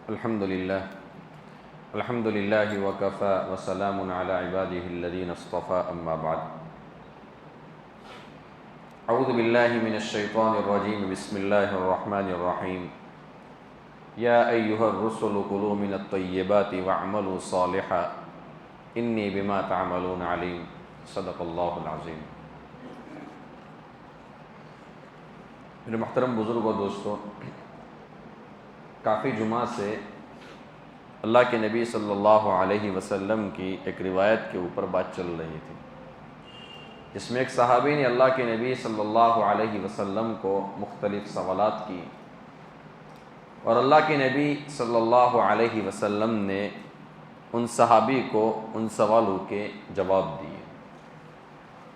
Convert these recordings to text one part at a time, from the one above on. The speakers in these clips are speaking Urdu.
الحمد لله وكفى وسلام على عباده الذين اصطفى أما بعد أعوذ بالله من الشيطان الرجيم بسم الله الرحمن الرحيم يا أيها الرسل كلوا من الطيبات واعملوا صالحا إني بما تعملون عليم صدق الله العظيم۔ میرے محترم بزرگ و دوستوں، کافی جمعہ سے اللہ کے نبی صلی اللہ علیہ وسلم کی ایک روایت کے اوپر بات چل رہی تھی، جس میں ایک صحابی نے اللہ کے نبی صلی اللہ علیہ وسلم کو مختلف سوالات کی اور اللہ کے نبی صلی اللہ علیہ وسلم نے ان صحابی کو ان سوالوں کے جواب دیے۔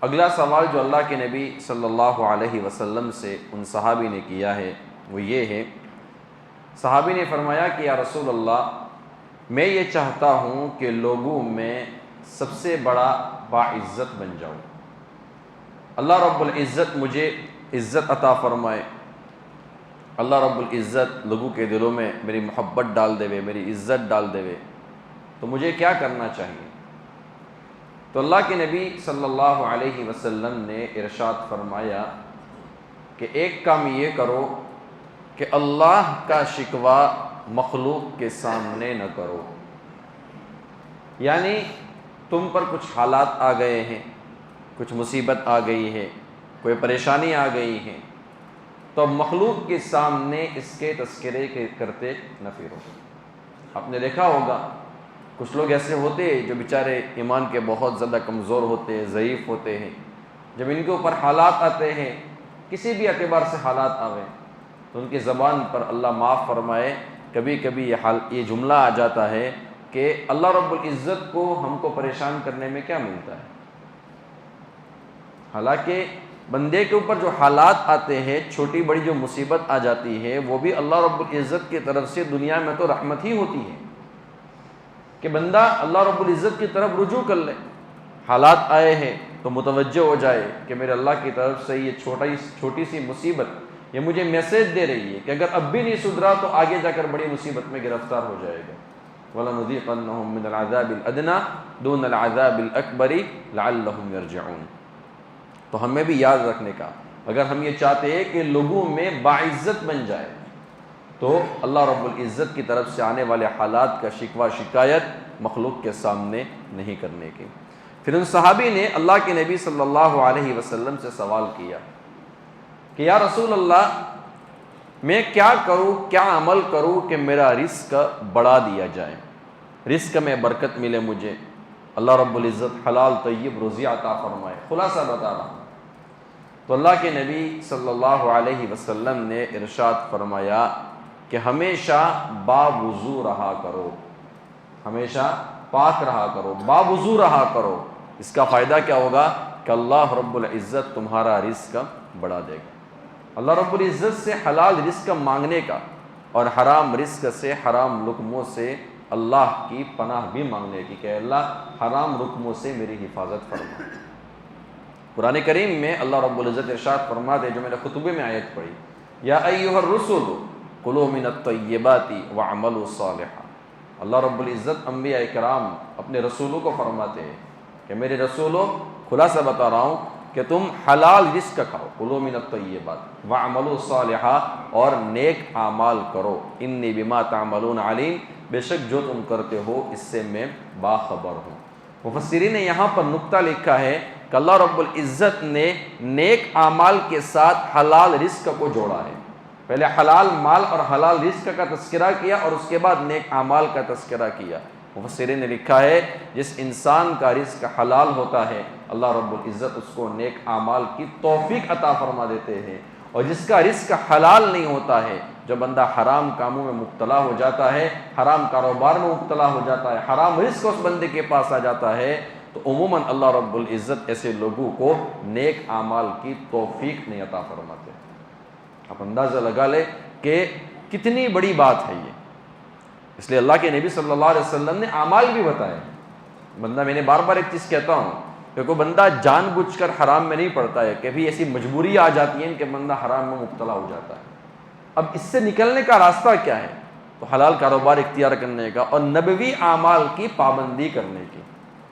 اگلا سوال جو اللہ کے نبی صلی اللہ علیہ وسلم سے ان صحابی نے کیا ہے وہ یہ ہے، صحابی نے فرمایا کہ یا رسول اللہ، میں یہ چاہتا ہوں کہ لوگوں میں سب سے بڑا باعزت بن جاؤں، اللہ رب العزت مجھے عزت عطا فرمائے، اللہ رب العزت لوگوں کے دلوں میں میری محبت ڈال دے، میری عزت ڈال دے، تو مجھے کیا کرنا چاہیے؟ تو اللہ کے نبی صلی اللہ علیہ وسلم نے ارشاد فرمایا کہ ایک کام یہ کرو کہ اللہ کا شکوہ مخلوق کے سامنے نہ کرو، یعنی تم پر کچھ حالات آ گئے ہیں، کچھ مصیبت آ گئی ہے، کوئی پریشانی آ گئی ہے، تو مخلوق کے سامنے اس کے تذکرے کرتے نہ پھرو۔ آپ نے دیکھا ہوگا کچھ لوگ ایسے ہوتے ہیں جو بیچارے ایمان کے بہت زیادہ کمزور ہوتے ہیں، ضعیف ہوتے ہیں، جب ان کے اوپر حالات آتے ہیں، کسی بھی اعتبار سے حالات آویں، تو ان کی زبان پر اللہ معاف فرمائے کبھی کبھی یہ جملہ آ جاتا ہے کہ اللہ رب العزت کو ہم کو پریشان کرنے میں کیا ملتا ہے؟ حالانکہ بندے کے اوپر جو حالات آتے ہیں، چھوٹی بڑی جو مصیبت آ جاتی ہے، وہ بھی اللہ رب العزت کی طرف سے دنیا میں تو رحمت ہی ہوتی ہے کہ بندہ اللہ رب العزت کی طرف رجوع کر لے۔ حالات آئے ہیں تو متوجہ ہو جائے کہ میرے اللہ کی طرف سے یہ چھوٹی سی مصیبت یہ مجھے میسیج دے رہی ہے کہ اگر اب بھی نہیں سدھرا تو آگے جا کر بڑی مصیبت میں گرفتار ہو جائے گا۔ وَلَنُذِيقَنَّهُم مِّنَ الْعَذَابِ الْأَدْنَىٰ دُونَ الْعَذَابِ الْأَكْبَرِ لَعَلَّهُمْ يَرْجِعُونَ۔ تو ہمیں بھی یاد رکھنے کا، اگر ہم یہ چاہتے ہیں کہ لوگوں میں باعزت بن جائے تو اللہ رب العزت کی طرف سے آنے والے حالات کا شکوہ شکایت مخلوق کے سامنے نہیں کرنے کی۔ پھر ان صحابی نے اللہ کے نبی صلی اللہ علیہ وسلم سے سوال کیا کہ یا رسول اللہ، میں کیا کروں، کیا عمل کروں کہ میرا رزق بڑھا دیا جائے، رزق میں برکت ملے، مجھے اللہ رب العزت حلال طیب روزی عطا فرمائے۔ خلاصہ بتا رہا ہوں۔ تو اللہ کے نبی صلی اللہ علیہ وسلم نے ارشاد فرمایا کہ ہمیشہ باوضو رہا کرو، ہمیشہ پاک رہا کرو، باوضو رہا کرو۔ اس کا فائدہ کیا ہوگا کہ اللہ رب العزت تمہارا رزق بڑھا دے گا۔ اللہ رب العزت سے حلال رزق مانگنے کا اور حرام رزق سے، حرام لقموں سے اللہ کی پناہ بھی مانگنے کی کہ اللہ حرام لقموں سے میری حفاظت فرما۔ قرآن کریم میں اللہ رب العزت ارشاد فرماتے جو میں نے خطبے میں آیت پڑھی، یا ایھا الرسل کلوا من الطیبات واعملوا صالحا۔ اللہ رب العزت انبیاء کرام اپنے رسولوں کو فرماتے ہیں کہ میرے رسولوں، خلاصہ بتا رہا ہوں کہ تم حلال رزق کھاؤ، کلوا من الطیبات واعملوا صالحا، اور نیک اعمال کرو، انی بما تعملون علیم، بے شک جو تم کرتے ہو اس سے میں باخبر ہوں۔ مفسرین نے یہاں پر نقطہ لکھا ہے کہ اللہ رب العزت نے نیک اعمال کے ساتھ حلال رزق کو جوڑا ہے۔ پہلے حلال مال اور حلال رزق کا تذکرہ کیا اور اس کے بعد نیک اعمال کا تذکرہ کیا۔ مفسرین نے لکھا ہے جس انسان کا رزق حلال ہوتا ہے اللہ رب العزت اس کو نیک اعمال کی توفیق عطا فرما دیتے ہیں، اور جس کا رزق حلال نہیں ہوتا ہے، جو بندہ حرام کاموں میں مبتلا ہو جاتا ہے، حرام کاروبار میں مبتلا ہو جاتا ہے، حرام رزق اس بندے کے پاس آ جاتا ہے، تو عموماً اللہ رب العزت ایسے لوگوں کو نیک اعمال کی توفیق نہیں عطا فرماتے۔ آپ اندازہ لگا لیں کہ کتنی بڑی بات ہے یہ۔ اس لیے اللہ کے نبی صلی اللہ علیہ وسلم نے اعمال بھی بتائے۔ بندہ، میں نے بار بار ایک چیز کہتا ہوں کہ کوئی بندہ جان بوجھ کر حرام میں نہیں پڑتا ہے، کبھی ایسی مجبوری آ جاتی ہے کہ بندہ حرام میں مبتلا ہو جاتا ہے۔ اب اس سے نکلنے کا راستہ کیا ہے؟ تو حلال کاروبار اختیار کرنے کا، اور نبوی اعمال کی پابندی کرنے کی،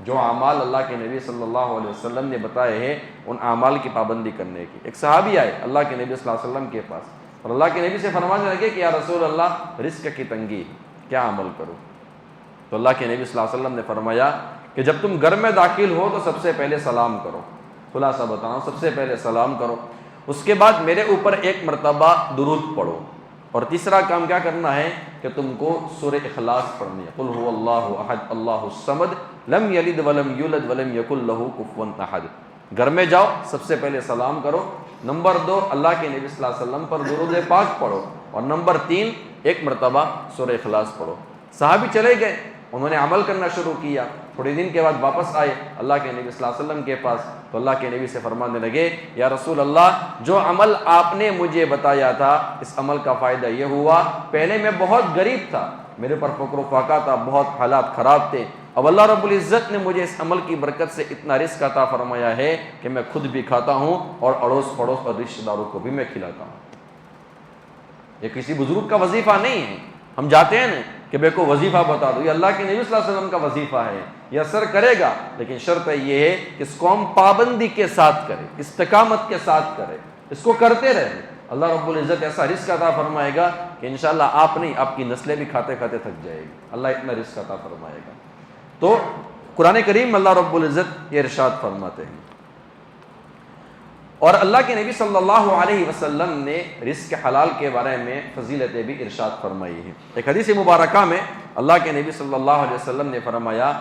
جو اعمال اللہ کے نبی صلی اللہ علیہ وسلم نے بتائے ہیں ان اعمال کی پابندی کرنے کی۔ ایک صحابی آئے اللہ کے نبی صلی اللہ علیہ وسلم کے پاس اور اللہ کے نبی سے فرمانے لگے کہ یا رسول اللہ رزق کی تنگی ہے، کیا عمل کروں؟ تو اللہ کے نبی صلی اللہ علیہ وسلم نے فرمایا کہ جب تم گھر میں داخل ہو تو سب سے پہلے سلام کرو، خلاصہ بتاؤں، سب سے پہلے سلام کرو، اس کے بعد میرے اوپر ایک مرتبہ درود پڑھو، اور تیسرا کام کیا کرنا ہے کہ تم کو سورہ اخلاص پڑھنی ہے، قل هو اللہ احد اللہ الصمد لم یلد ولم یولد ولم یکن لہ کفوا احد۔ گھر میں جاؤ، سب سے پہلے سلام کرو، نمبر 2 اللہ کے نبی صلی اللہ علیہ وسلم پر درود پاک پڑھو، اور نمبر 3 ایک مرتبہ سورہ اخلاص پڑھو۔ صحابی چلے گئے، انہوں نے عمل کرنا شروع کیا، تھوڑے دن کے بعد واپس آئے اللہ کے نبی صلی اللہ علیہ وسلم کے پاس، تو اللہ کے نبی سے فرمانے لگے یا رسول اللہ جو عمل آپ نے مجھے بتایا تھا اس عمل کا فائدہ یہ ہوا، پہلے میں بہت غریب تھا، میرے پر فقر و فاقہ تھا، بہت حالات خراب تھے، اب اللہ رب العزت نے مجھے اس عمل کی برکت سے اتنا رزق عطا فرمایا ہے کہ میں خود بھی کھاتا ہوں اور اڑوس پڑوس اور رشتہ داروں کو بھی میں کھلاتا ہوں۔ یہ کسی بزرگ کا وظیفہ نہیں ہے، ہم جاتے ہیں نا کہ بے کو وظیفہ بتا دو، یہ اللہ کے نبی صلی اللہ علیہ وسلم کا وظیفہ ہے، یہ اثر کرے گا، لیکن شرط یہ ہے کہ اس کو ہم پابندی کے ساتھ کریں، استقامت کے ساتھ کریں، اس کو کرتے رہیں۔ اللہ رب العزت ایسا رزق عطا فرمائے گا کہ انشاءاللہ آپ نہیں، آپ کی نسلیں بھی کھاتے کھاتے تھک جائے گی، اللہ اتنا رزق عطا فرمائے گا۔ تو قرآن کریم اللہ رب العزت یہ ارشاد فرماتے ہیں، اور اللہ کے نبی صلی اللہ علیہ وسلم نے رزق حلال کے بارے میں فضیلتیں بھی ارشاد فرمائی ہیں۔ ایک حدیث مبارکہ میں اللہ کے نبی صلی اللہ علیہ وسلم نے فرمایا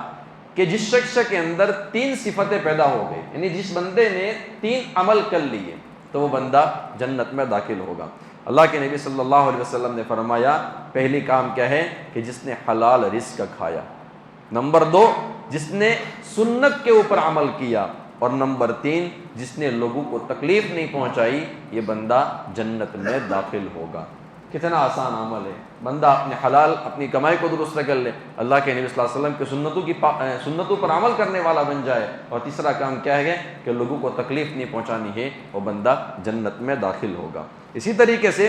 کہ جس شخص کے اندر 3 صفتیں پیدا ہو گئی، یعنی جس بندے نے 3 عمل کر لیے تو وہ بندہ جنت میں داخل ہوگا۔ اللہ کے نبی صلی اللہ علیہ وسلم نے فرمایا پہلی کام کیا ہے کہ جس نے حلال رزق کھایا، نمبر 2 جس نے سنت کے اوپر عمل کیا، اور نمبر 3 جس نے لوگوں کو تکلیف نہیں پہنچائی، یہ بندہ جنت میں داخل ہوگا۔ کتنا آسان عمل ہے، بندہ اپنے حلال اپنی کمائی کو درست کر لے، اللہ کے نبی صلی اللہ علیہ وسلم کی سنتوں پر عمل کرنے والا بن جائے، اور تیسرا کام کیا ہے کہ لوگوں کو تکلیف نہیں پہنچانی ہے، وہ بندہ جنت میں داخل ہوگا۔ اسی طریقے سے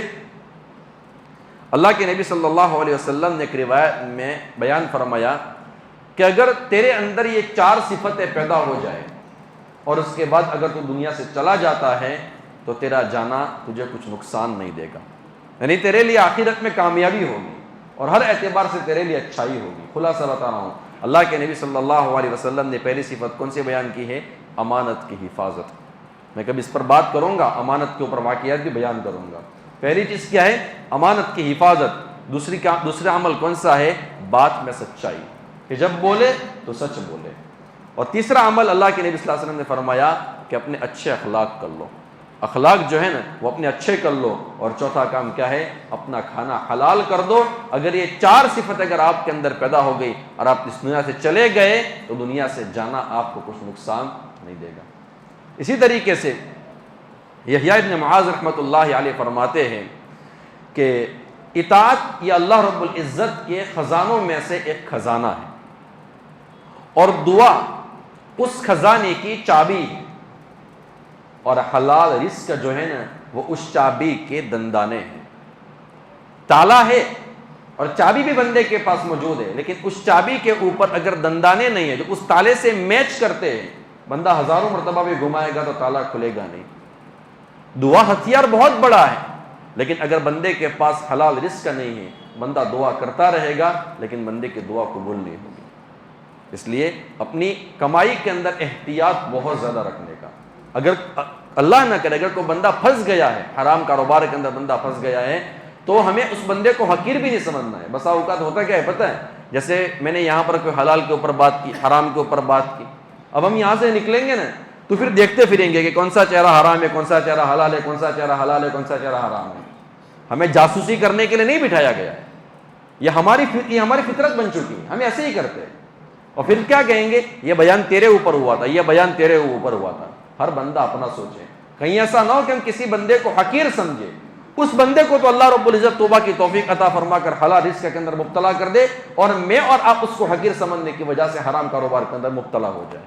اللہ کے نبی صلی اللہ علیہ وسلم نے ایک روایت میں بیان فرمایا کہ اگر تیرے اندر یہ 4 صفتیں پیدا ہو جائے اور اس کے بعد اگر تو دنیا سے چلا جاتا ہے تو تیرا جانا تجھے کچھ نقصان نہیں دے گا، یعنی تیرے لیے آخرت میں کامیابی ہوگی اور ہر اعتبار سے تیرے لیے اچھائی ہوگی۔ خلاصہ بتا رہا ہوں، اللہ کے نبی صلی اللہ علیہ وسلم نے پہلی صفت کون سی بیان کی ہے؟ امانت کی حفاظت۔ میں کبھی اس پر بات کروں گا، امانت کے اوپر واقعات بھی بیان کروں گا۔ پہلی چیز کیا ہے؟ امانت کی حفاظت۔ دوسرا عمل کون سا ہے؟ بات میں سچائی، کہ جب بولے تو سچ بولے۔ اور تیسرا عمل اللہ کے نبی صلی اللہ علیہ وسلم نے فرمایا کہ اپنے اچھے اخلاق کر لو، اخلاق جو ہے نا وہ اپنے اچھے کر لو۔ اور چوتھا کام کیا ہے؟ اپنا کھانا حلال کر دو۔ اگر یہ 4 صفت اگر آپ کے اندر پیدا ہو گئی اور آپ اس دنیا سے چلے گئے تو دنیا سے جانا آپ کو کچھ نقصان نہیں دے گا۔ اسی طریقے سے یحییٰ ابن معاذ رحمۃ اللہ علیہ فرماتے ہیں کہ اطاعت یہ اللہ رب العزت کے خزانوں میں سے ایک خزانہ ہے، اور دعا اس خزانے کی چابی ہے، اور حلال رزق جو ہے نا وہ اس چابی کے دندانے ہیں۔ تالا ہے اور چابی بھی بندے کے پاس موجود ہے، لیکن اس چابی کے اوپر اگر دندانے نہیں ہیں جو اس تالے سے میچ کرتے ہیں، بندہ ہزاروں مرتبہ بھی گھمائے گا تو تالا کھلے گا نہیں۔ دعا ہتھیار بہت بڑا ہے، لیکن اگر بندے کے پاس حلال رزق نہیں ہے، بندہ دعا کرتا رہے گا لیکن بندے کی دعا قبول نہیں ہوگی۔ اس لیے اپنی کمائی کے اندر احتیاط بہت زیادہ رکھنے کا۔ اگر اللہ نہ کرے اگر کوئی بندہ پھنس گیا ہے، حرام کاروبار کے اندر بندہ پھنس گیا ہے، تو ہمیں اس بندے کو حقیر بھی نہیں سمجھنا ہے۔ بسا اوقات ہوتا کیا ہے پتہ ہے، جیسے میں نے یہاں پر کوئی حلال کے اوپر بات کی، حرام کے اوپر بات کی، اب ہم یہاں سے نکلیں گے نا تو پھر دیکھتے پھریں گے کہ کون سا چہرہ حرام ہے، کون سا چہرہ حلال ہے، کون سا چہرہ حلال ہے، کون سا چہرہ حرام ہے۔ ہمیں جاسوسی کرنے کے لیے نہیں بٹھایا گیا ہے، یہ ہماری فطرت بن چکی ہے، ہم ایسے ہی کرتے ہیں۔ اور پھر کیا کہیں گے؟ یہ بیان تیرے اوپر ہوا تھا، یہ بیان تیرے اوپر ہوا تھا۔ ہر بندہ اپنا سوچے، کہیں ایسا نہ ہو کہ ہم کسی بندے کو حقیر سمجھے۔ اس بندے کو تو اللہ رب العزت توبہ کی توفیق عطا فرما کر حلال رزق کے اندر مبتلا کر دے، اور میں اور آپ اس کو حقیر سمجھنے کی وجہ سے حرام کاروبار کے اندر مبتلا ہو جائے۔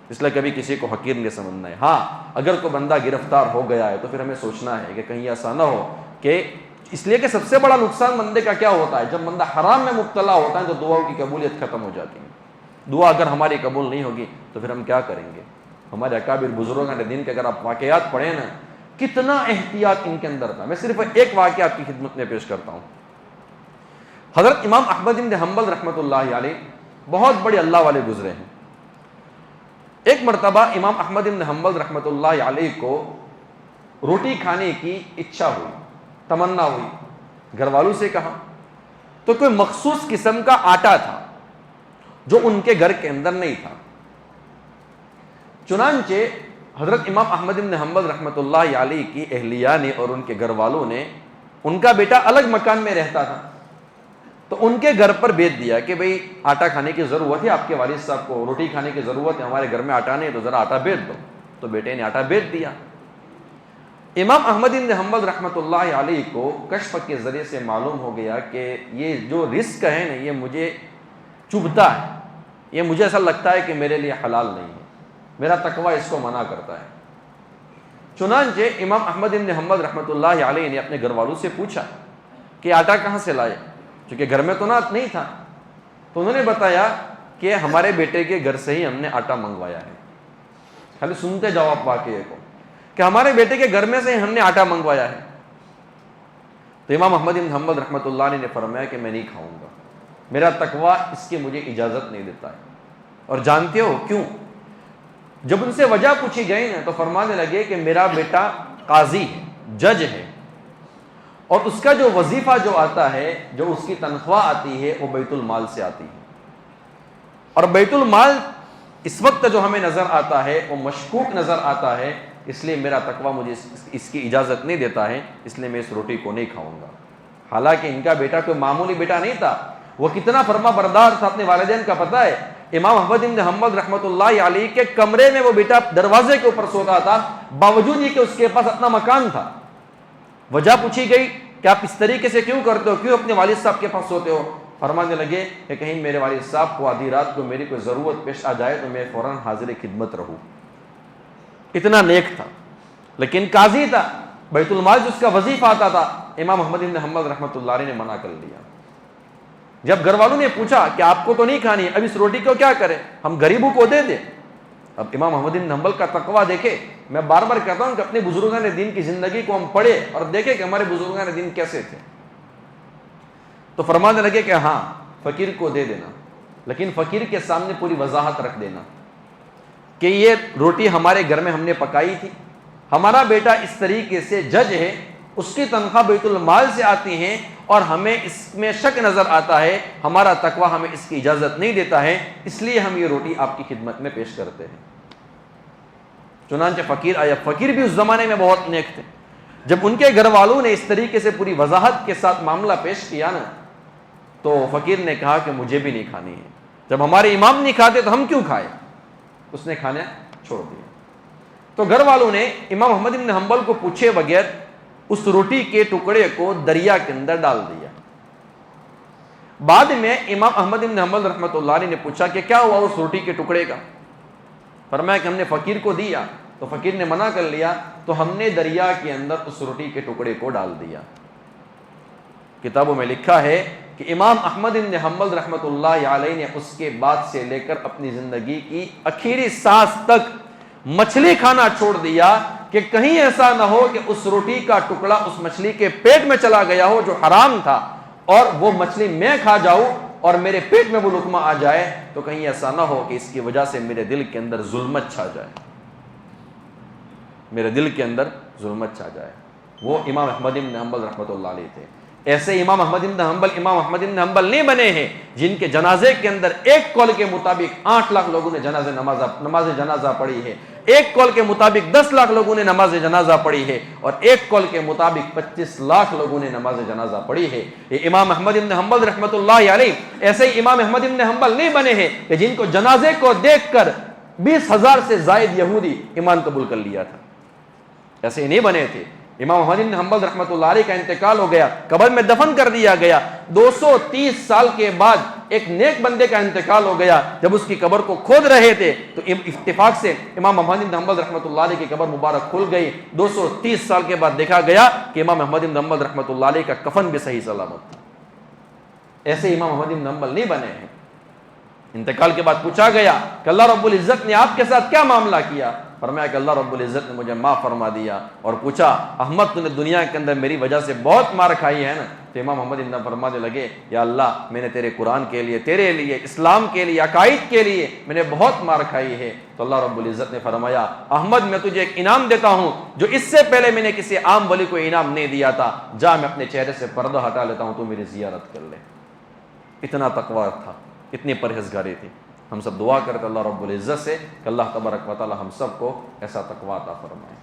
اس لیے کبھی کسی کو حقیر نہیں سمجھنا ہے۔ ہاں اگر کوئی بندہ گرفتار ہو گیا ہے تو پھر ہمیں سوچنا ہے کہ کہیں ایسا نہ ہو کہ اس لیے کہ سب سے بڑا نقصان بندے کا کیا ہوتا ہے؟ جب بندہ حرام میں مبتلا ہوتا ہے تو دعاؤں کی قبولیت ختم ہو جاتی ہے. دعا اگر ہماری قبول نہیں ہوگی تو پھر ہم کیا کریں گے؟ ہمارے اکابر بزرگوں نے دین کے اگر آپ واقعات پڑھیں نا، کتنا احتیاط ان کے اندر تھا. میں صرف ایک واقعہ آپ کی خدمت میں پیش کرتا ہوں. حضرت امام احمد بن حنبل رحمۃ اللہ علیہ بہت بڑے اللہ والے گزرے ہیں. ایک مرتبہ امام احمد بن حنبل رحمۃ اللہ علیہ کو روٹی کھانے کی اچھا ہوئی، تمنا ہوئی. گھر والوں سے کہا تو کوئی مخصوص قسم کا آٹا تھا جو ان کے گھر کے اندر نہیں تھا. چنانچہ حضرت امام احمد بن حنبل رحمۃ اللہ علیہ کی اہلیہ نے اور ان کے گھر والوں نے، ان کا بیٹا الگ مکان میں رہتا تھا، تو ان کے گھر پر بھیج دیا کہ بھئی آٹا کھانے کی ضرورت ہے، آپ کے والد صاحب کو روٹی کھانے کی ضرورت ہے، ہمارے گھر میں آٹا نہیں ہے تو ذرا آٹا بھیج دو. تو بیٹے نے آٹا بھیج دیا. امام احمد بن حنبل رحمۃ اللہ علیہ کو کشف کے ذریعے سے معلوم ہو گیا کہ یہ جو رزق ہے نا، یہ مجھے چبھتا ہے، یہ مجھے ایسا لگتا ہے کہ میرے لیے حلال نہیں ہے، میرا تقوی اس کو منع کرتا ہے. چنانچہ امام احمد بن حنبل رحمۃ اللہ علیہ نے اپنے گھر والوں سے پوچھا کہ آٹا کہاں سے لائے، چونکہ گھر میں تو نہیں تھا. تو انہوں نے بتایا کہ ہمارے بیٹے کے گھر سے ہی ہم نے آٹا منگوایا ہے. خالی سنتے جاؤ آپ واقعے کو کہ ہمارے بیٹے کے گھر میں سے ہم نے آٹا منگوایا ہے. تو امام احمد بن حنبل رحمۃ اللہ علیہ نے فرمایا کہ میں نہیں کھاؤں گا، میرا تقوی اس کی مجھے اجازت نہیں دیتا ہے. اور جانتے ہو کیوں؟ جب ان سے وجہ پوچھی گئی نا تو فرمانے لگے کہ میرا بیٹا قاضی ہے، جج ہے، اور اس کا جو وظیفہ جو آتا ہے، جو اس کی تنخواہ آتی ہے، وہ بیت المال سے آتی ہے. اور بیت المال اس وقت جو ہمیں نظر آتا ہے وہ مشکوک نظر آتا ہے، اس لیے میرا تقوی مجھے اس کی اجازت نہیں دیتا ہے، اس لیے میں اس روٹی کو نہیں کھاؤں گا. حالانکہ ان کا بیٹا کوئی معمولی بیٹا نہیں تھا، وہ کتنا فرما بردار تھا اپنے والدین کا پتہ ہے. امام احمد بن حنبل رحمۃ اللہ علیہ کے کمرے میں وہ بیٹا دروازے کے اوپر سوتا تھا، باوجود یہ کہ اس کے پاس اپنا مکان تھا. وجہ پوچھی گئی کہ آپ اس طریقے سے کیوں کرتے ہو، کیوں اپنے والد صاحب کے پاس سوتے ہو؟ فرمانے لگے کہ کہیں میرے والد صاحب کو آدھی رات کو میری کوئی ضرورت پیش آ جائے تو میں فوراً حاضر خدمت رہوں. اتنا نیک تھا، لیکن قاضی تھا، بیت المال جو اس کا وظیفہ آتا تھا. امام احمد بن حنبل رحمۃ اللہ علیہ نے منع کر دیا. جب گھر والوں نے پوچھا کہ آپ کو تو نہیں کھانی، اب اس روٹی کو کیا کریں، ہم غریبوں کو دے دیں. اب امام احمد بن حنبل کا تقویٰ دیکھے. میں بار بار کہتا ہوں کہ اپنے بزرگان دین کی زندگی کو ہم پڑھے اور دیکھیں کہ ہمارے بزرگان دین کیسے تھے. تو فرمانے لگے کہ ہاں فقیر کو دے دینا، لیکن فقیر کے سامنے پوری وضاحت رکھ دینا کہ یہ روٹی ہمارے گھر میں ہم نے پکائی تھی، ہمارا بیٹا اس طریقے سے جج ہے، اس کی تنخواہ بیت المال سے آتی ہے اور ہمیں اس میں شک نظر آتا ہے، ہمارا تقویٰ ہمیں اس کی اجازت نہیں دیتا ہے، اس لیے ہم یہ روٹی آپ کی خدمت میں پیش کرتے ہیں. چنانچہ فقیر آیا. فقیر بھی اس زمانے میں بہت نیک تھے. جب ان کے گھر والوں نے اس طریقے سے پوری وضاحت کے ساتھ معاملہ پیش کیا نا تو فقیر نے کہا کہ مجھے بھی نہیں کھانی ہے. جب ہمارے امام نہیں کھاتے تو ہم کیوں کھائیں؟ اس نے کھانا چھوڑ دیا. تو گھر والوں نے امام احمد بن حنبل کو پوچھے بغیر اس روٹی کے ٹکڑے کو دریا کے اندر ڈال دیا. بعد میں امام احمد بن حنبل رحمۃ اللہ علیہ نے پوچھا کہ کیا ہوا اس روٹی کے ٹکڑے کا؟ فرمایا کہ ہم نے فقیر کو دیا تو فقیر نے منع کر لیا تو ہم نے دریا کے اندر اس روٹی کے ٹکڑے کو ڈال دیا. کتابوں میں لکھا ہے کہ امام احمد بن حنبل رحمۃ اللہ علیہ نے اس کے بعد سے لے کر اپنی زندگی کی آخری سانس تک مچھلی کھانا چھوڑ دیا کہ کہیں ایسا نہ ہو کہ اس روٹی کا ٹکڑا اس مچھلی کے پیٹ میں چلا گیا ہو جو حرام تھا اور وہ مچھلی میں کھا جاؤں اور میرے پیٹ میں وہ لقمہ آ جائے تو کہیں ایسا نہ ہو کہ اس کی وجہ سے میرے دل کے اندر ظلمت چھا جائے، میرے دل کے اندر ظلمت چھا جائے. وہ امام احمد بن حنبل رحمۃ اللہ علیہ تھے. ایسے امام احمد بن حنبل نہیں بنے ہیں جن کے جنازے کے اندر ایک قول کے مطابق 8 لاکھ لوگوں نے نماز جنازہ پڑھی ہے، ایک قول کے مطابق 10 لاکھ لوگوں نے نماز جنازہ پڑھی ہے اور ایک قول کے مطابق 25 لاکھ لوگوں نے نماز جنازہ پڑھی ہے. یہ امام احمد بن حنبل رحمۃ اللہ علیہ ایسے ہی امام احمد بن حنبل نہیں بنے ہیں کہ جن کو جنازے کو دیکھ کر 20,000 سے زائد یہودی ایمان قبول کر لیا تھا. ایسے نہیں بنے تھے. امام احمد بن حنبل رحمۃ اللہ علیہ کا انتقال ہو گیا، قبر میں دفن کر دیا گیا۔ 230 سال کے بعد ایک نیک بندے کا انتقال ہو گیا۔ جب اس کی قبر کو کھود رہے تھے تو اتفاق سے امام احمد بن حنبل رحمۃ اللہ علیہ کی قبر مبارک کھل گئی۔ 230 سال کے بعد دیکھا گیا کہ امام احمد بن حنبل رحمۃ اللہ علیہ کا کفن بھی صحیح سلامت تھا۔ ایسے امام احمد بن حنبل نہیں بنے ہیں۔ انتقال کے بعد پوچھا گیا کہ اللہ رب العزت نے آپ کے ساتھ کیا معاملہ کیا؟ فرمایا کہ اللہ رب العزت نے مجھے معاف فرما دیا۔ اور پوچھا احمد تو نے دنیا کے اندر میری وجہ سے بہت مار کھائی ہے نا؟ تو امام احمد بن فرمانے لگے یا اللہ میں نے تیرے قرآن کے لیے، تیرے لیے، اسلام کے لیے، عقائد کے لیے میں نے بہت مار کھائی ہے۔ تو اللہ رب العزت نے فرمایا احمد میں تجھے ایک انعام دیتا ہوں جو اس سے پہلے میں نے کسی عام ولی کو انعام نہیں دیا تھا، جا میں اپنے چہرے سے پردہ ہٹا لیتا ہوں، تو میری زیارت کر لے۔ اتنا تقویٰ تھا، اتنی پرہیزگاری تھی۔ ہم سب دعا کرتے اللہ رب العزت سے کہ اللہ تبارک و تعالی ہم سب کو ایسا تقویٰ عطا فرمائے۔